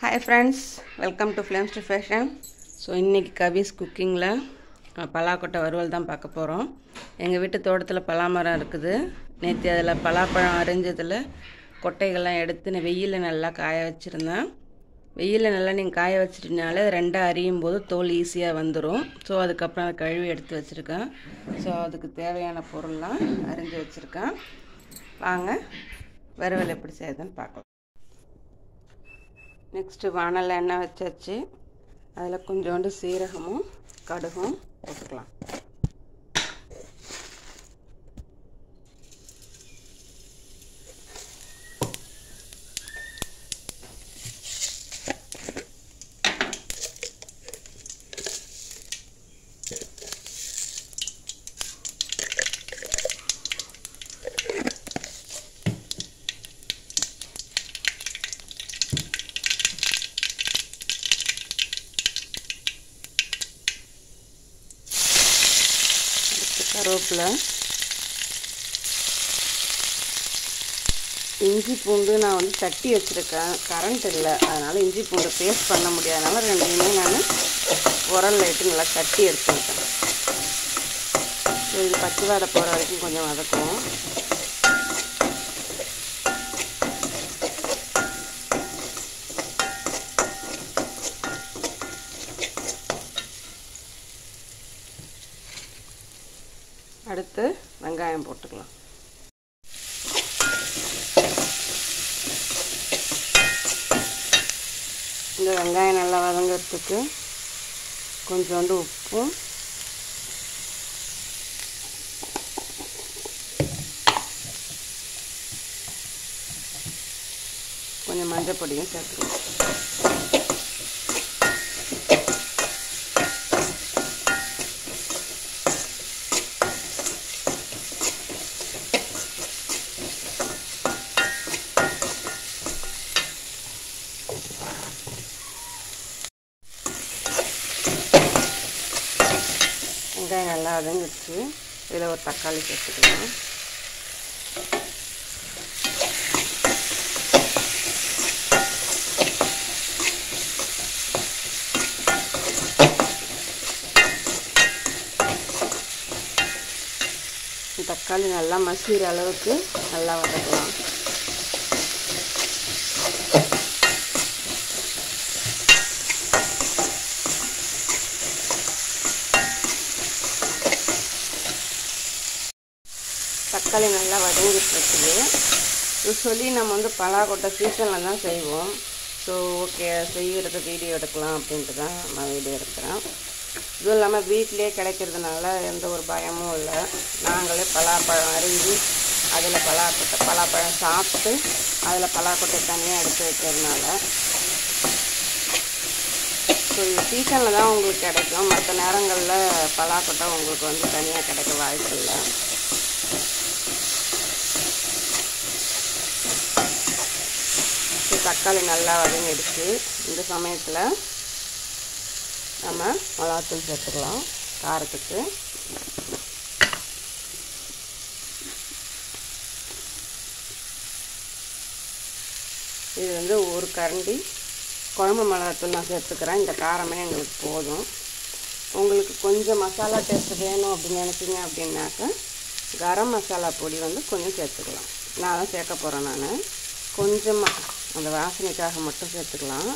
Hi friends, welcome to Flames to Fashion. So இன்னைக்கு கவிஸ் குக்கிங்ல பலாக்கொட்டை வறுவல் தான் பார்க்க போறோம். எங்க வீட்டு தோட்டத்துல பலா மரம் இருக்குது. நேத்து அதுல பலாப்பழம் அரிஞ்சதுல கொட்டைகள்லாம் எடுத்து வெயில்ல நல்லா காய வச்சிருந்தேன். வெயில்ல நல்லா நீங்க காய வச்சிட்டீனாலே ரெண்டா அரியும் போது தோல் ஈஸியா வந்துரும். சோ அதுக்கு அப்புறம் அதை கழுவி எடுத்து வச்சிருக்கேன். சோ அதுக்கு தேவையான பொருள்லாம் அரிஞ்சு வச்சிருக்கேன். வாங்க வறுவல் எப்படி செய்யறதுன்னு பார்க்கலாம். நெக்ஸ்ட் வாணல்ல எண்ணெய் வச்சாச்சு. அதில் கொஞ்சோண்டு சீரகமும் கடுகும் போட்டுக்கலாம். கருவேப்பிலை, இஞ்சி பூண்டு நான் வந்து தட்டி வச்சுருக்கேன். கரண்ட் இல்லை, அதனால் இஞ்சி பூண்டு பேஸ்ட் பண்ண முடியாதனால ரெண்டையுமே நான் உரல்ல இட்டு நல்லா தட்டி எடுத்துக்கிட்டேன். ஸோ இது பச்சை வாடை போகிற வரைக்கும் கொஞ்சம் வதக்கும். அடுத்து வெங்காயம் போட்டுக்கலாம். இந்த வெங்காயம் நல்லா வதங்கிறதுக்கு கொஞ்சோண்டு உப்பும் கொஞ்சம் மஞ்சள் பொடியும் சேர்த்துக்கலாம். வெங்காயம் நல்லா வதங்கிடுச்சு. இதில் ஒரு தக்காளி சேர்த்துக்கலாம். தக்காளி நல்லா மசிகிற அளவுக்கு நல்லா வதக்கலாம். தக்காளி நல்லா வதங்கிட்டு இருக்குது. யூஸ்வலி நம்ம வந்து பலாக்கொட்டை சீசனில் தான் செய்வோம். ஸோ ஓகே, செய்கிறது வீடியோ எடுக்கலாம் அப்படின்ட்டு தான் நான் வீடியோ எடுக்கிறேன். இதுவும் இல்லாமல் வீட்டிலே கிடைக்கிறதுனால எந்த ஒரு பயமும் இல்லை. நாங்களே பலாப்பழம் அரிஞ்சு அதில் பலாப்பழம் சாப்பிட்டு அதில் பலாக்கொட்டை தனியாக எடுத்து வைக்கிறதுனால ஸோ இது சீசனில் தான் உங்களுக்கு கிடைக்கும். மற்ற நேரங்களில் பலாக்கொட்டை உங்களுக்கு வந்து தனியாக கிடைக்க வாய்ப்பு இல்லை. தக்காளி நல்லா வதங்கிடுச்சு. இந்த சமயத்தில் நம்ம மிளகாத்தூள் சேர்த்துக்கலாம் காரத்துக்கு. இது வந்து ஒரு கரண்டி குழம்பு மிளகாத்தூள் நான் சேர்த்துக்கிறேன். இந்த காரமே எங்களுக்கு போதும். உங்களுக்கு கொஞ்சம் மசாலா டேஸ்ட் வேணும் அப்படின்னு நினைச்சிங்க அப்படின்னாக்கா கரம் மசாலா பொடி வந்து கொஞ்சம் சேர்த்துக்கலாம். நான் தான் சேர்க்க போகிறேன். நான் கொஞ்சமாக அந்த வாசனைக்காக மட்டும் சேர்த்துக்கலாம்.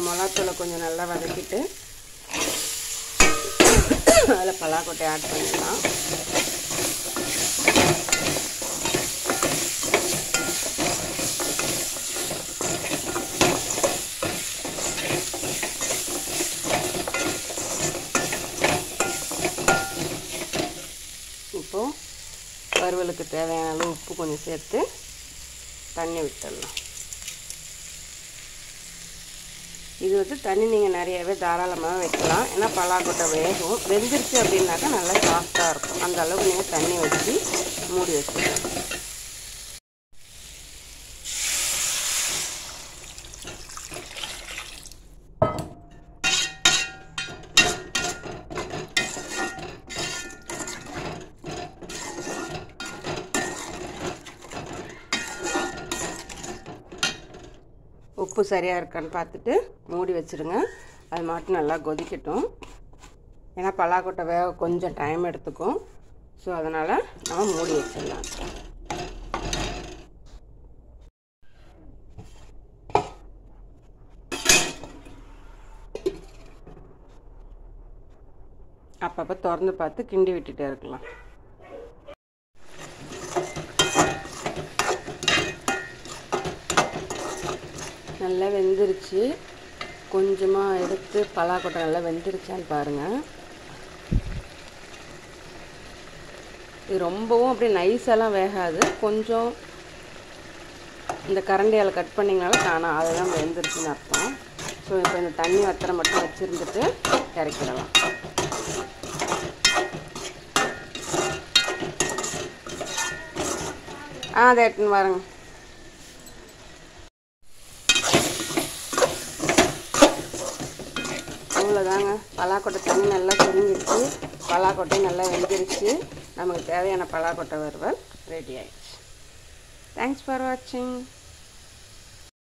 மிளகாத்தூளை கொஞ்சம் நல்லா வதக்கிட்டு அதில் பலாக்கொட்டை ஆட் பண்ணிக்கலாம். இப்போது வறுவலுக்கு தேவையான அளவு உப்பு கொஞ்சம் சேர்த்து தண்ணி விட்டுடலாம். இது வந்து தண்ணி நீங்கள் நிறையவே தாராளமாக வைக்கலாம். ஏன்னா பலாக்கொட்டை வேகும். வெந்துருச்சு அப்படின்னாக்கா நல்லா சாஃப்டாக இருக்கும். அந்த அளவுக்கு நீங்கள் தண்ணி வச்சு மூடி வச்சுக்கலாம். உப்பு சரியாக இருக்கான்னு பார்த்துட்டு மூடி வச்சுருங்க. அது மட்டும் நல்லா கொதிக்கட்டும். ஏன்னா பலாக்கொட்டை வேக கொஞ்சம் டைம் எடுத்துக்கும். ஸோ அதனால் நம்ம மூடி வச்சிடலாம். அப்பப்போ திறந்து பார்த்து கிண்டி விட்டுட்டே இருக்கலாம். நல்லா வெந்துருச்சு. கொஞ்சமாக எடுத்து பலாக்கொட்டை நல்லா வெந்துருச்சான்னு பாருங்கள். இது ரொம்பவும் அப்படியே நைஸெல்லாம் வேகாது. கொஞ்சம் இந்த கரண்டியால் கட் பண்ணிங்கனால தானே அதெல்லாம் வெந்துருச்சுன்னு அர்த்தம். ஸோ இப்போ இந்த தண்ணி வத்தரை மட்டும் வச்சுருந்துட்டு இறக்கிடலாம். அதை எடுத்துன்னு பாருங்க. அவ்வளோதாங்க. பலாக்கொட்டை தண்ணி நல்லா சுருங்கிடுச்சு. பலாக்கொட்டையும் நல்லா வெந்துருச்சு. நமக்கு தேவையான பலாக்கொட்டை வறுவல் ரெடி ஆயிடுச்சு. தேங்க்ஸ் ஃபார் வாட்சிங்.